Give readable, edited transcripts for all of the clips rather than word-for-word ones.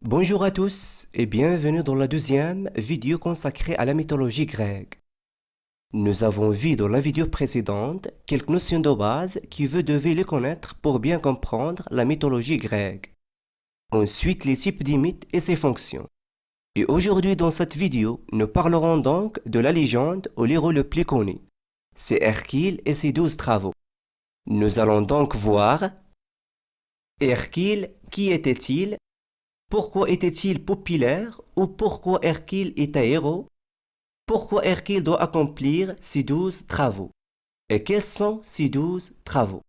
Bonjour à tous et bienvenue dans la deuxième vidéo consacrée à la mythologie grecque. Nous avons vu dans la vidéo précédente quelques notions de base que vous devez les connaître pour bien comprendre la mythologie grecque. Ensuite, les types de mythes et ses fonctions. Et aujourd'hui dans cette vidéo, nous parlerons donc de la légende ou l'héros le plus connu. C'est Hercule et ses 12 travaux. Nous allons donc voir Hercule, qui était-il? Pourquoi était-il populaire ou pourquoi Hercule est un héros? Pourquoi Hercule doit accomplir ces 12 travaux? Et quels sont ces 12 travaux?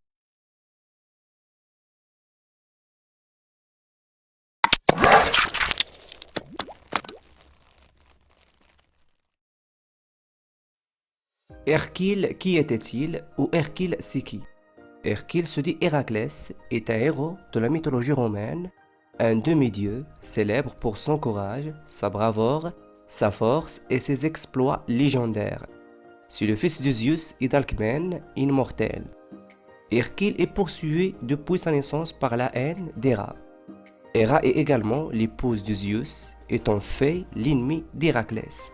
Hercule, qui était-il ou Hercule, c'est qui? Hercule se dit Héraclès, est un héros de la mythologie romaine, un demi-dieu célèbre pour son courage, sa bravoure, sa force et ses exploits légendaires. C'est le fils de Zeus et d'Alcmène, immortel. Hercule est poursuivi depuis sa naissance par la haine d'Héra. Héra est également l'épouse de Zeus, étant fait l'ennemi d'Héraclès.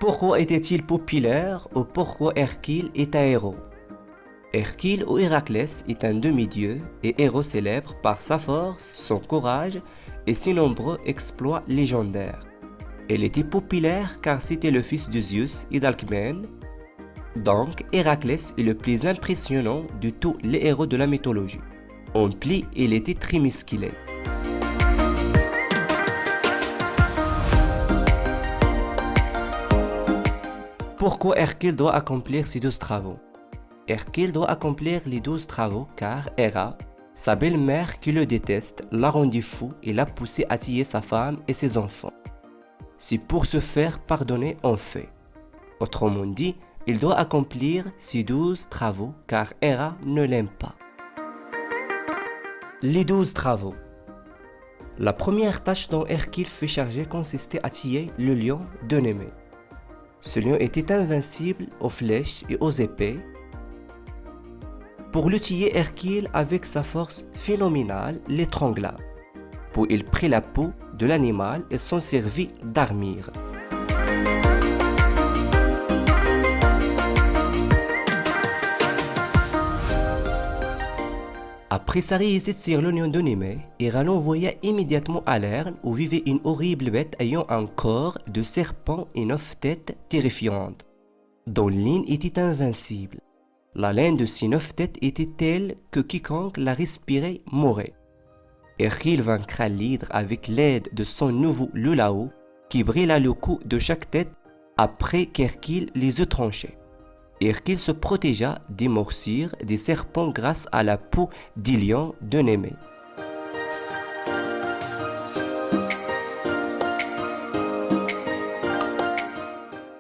Pourquoi était-il populaire ou pourquoi Hercule est un héros? Hercule ou Héraclès est un demi-dieu et héros célèbre par sa force, son courage et ses nombreux exploits légendaires. Il était populaire car c'était le fils de Zeus et d'Alcmène. Donc, Héraclès est le plus impressionnant de tous les héros de la mythologie. En plus, il était très musclé. Pourquoi Hercule doit accomplir ces 12 travaux? Hercule doit accomplir les 12 travaux car Héra, sa belle-mère qui le déteste, l'a rendu fou et l'a poussé à tuer sa femme et ses enfants. C'est pour se faire pardonner en fait. Autrement dit, il doit accomplir ces 12 travaux car Héra ne l'aime pas. Les 12 travaux. La première tâche dont Hercule fut chargé consistait à tuer le lion de Némée. Ce lion était invincible aux flèches et aux épées. Pour le tuer, Hercule, avec sa force phénoménale, l'étrangla. Puis il prit la peau de l'animal et s'en servit d'armure. Après sa réussite sur l'oignon de Némée, Héra l'envoya immédiatement à Lerne où vivait une horrible bête ayant un corps de serpent et 9 têtes terrifiantes, dont l'une était invincible. La laine de ces 9 têtes était telle que quiconque la respirait mourait. Hercule vaincra l'hydre avec l'aide de son nouveau Lulao qui brilla le cou de chaque tête après qu'Hercule les eut tranchés. Hercule se protégea des morsures des serpents grâce à la peau du lion de Némée.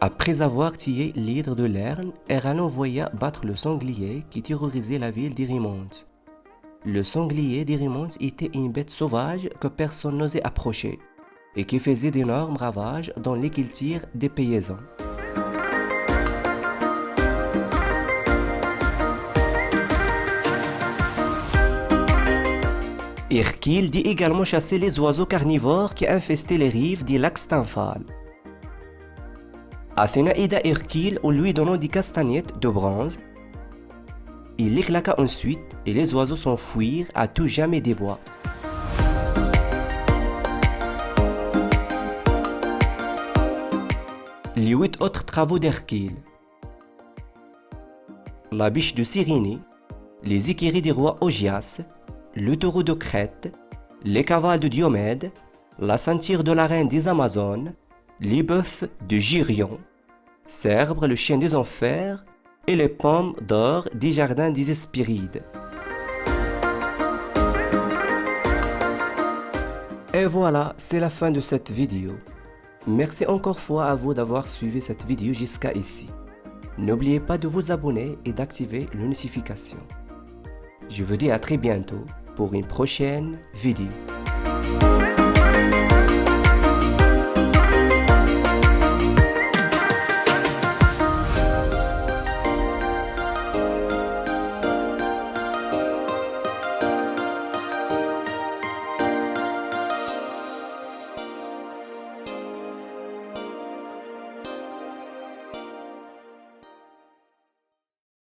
Après avoir tué l'hydre de Lerne, Héra l'envoya battre le sanglier qui terrorisait la ville d'Erymonte. Le sanglier d'Erymonte était une bête sauvage que personne n'osait approcher et qui faisait d'énormes ravages dans les cultures des paysans. Hercule dit également chasser les oiseaux carnivores qui infestaient les rives du lac Stymphale. Athéna aida Hercule en lui donnant des castagnettes de bronze. Il les claqua ensuite et les oiseaux s'enfuirent à tout jamais des bois. Les 8 autres travaux d'Hercule. La biche de Cyrène, les écuries du roi Augias, le taureau de Crète, les cavales de Diomède, la ceinture de la reine des Amazones, les bœufs de Girion, Cèrbre, le chien des enfers, et les pommes d'or des jardins des Hespérides. Et voilà, c'est la fin de cette vidéo. Merci encore fois à vous d'avoir suivi cette vidéo jusqu'à ici. N'oubliez pas de vous abonner et d'activer les notifications. Je vous dis à très bientôt pour une prochaine vidéo.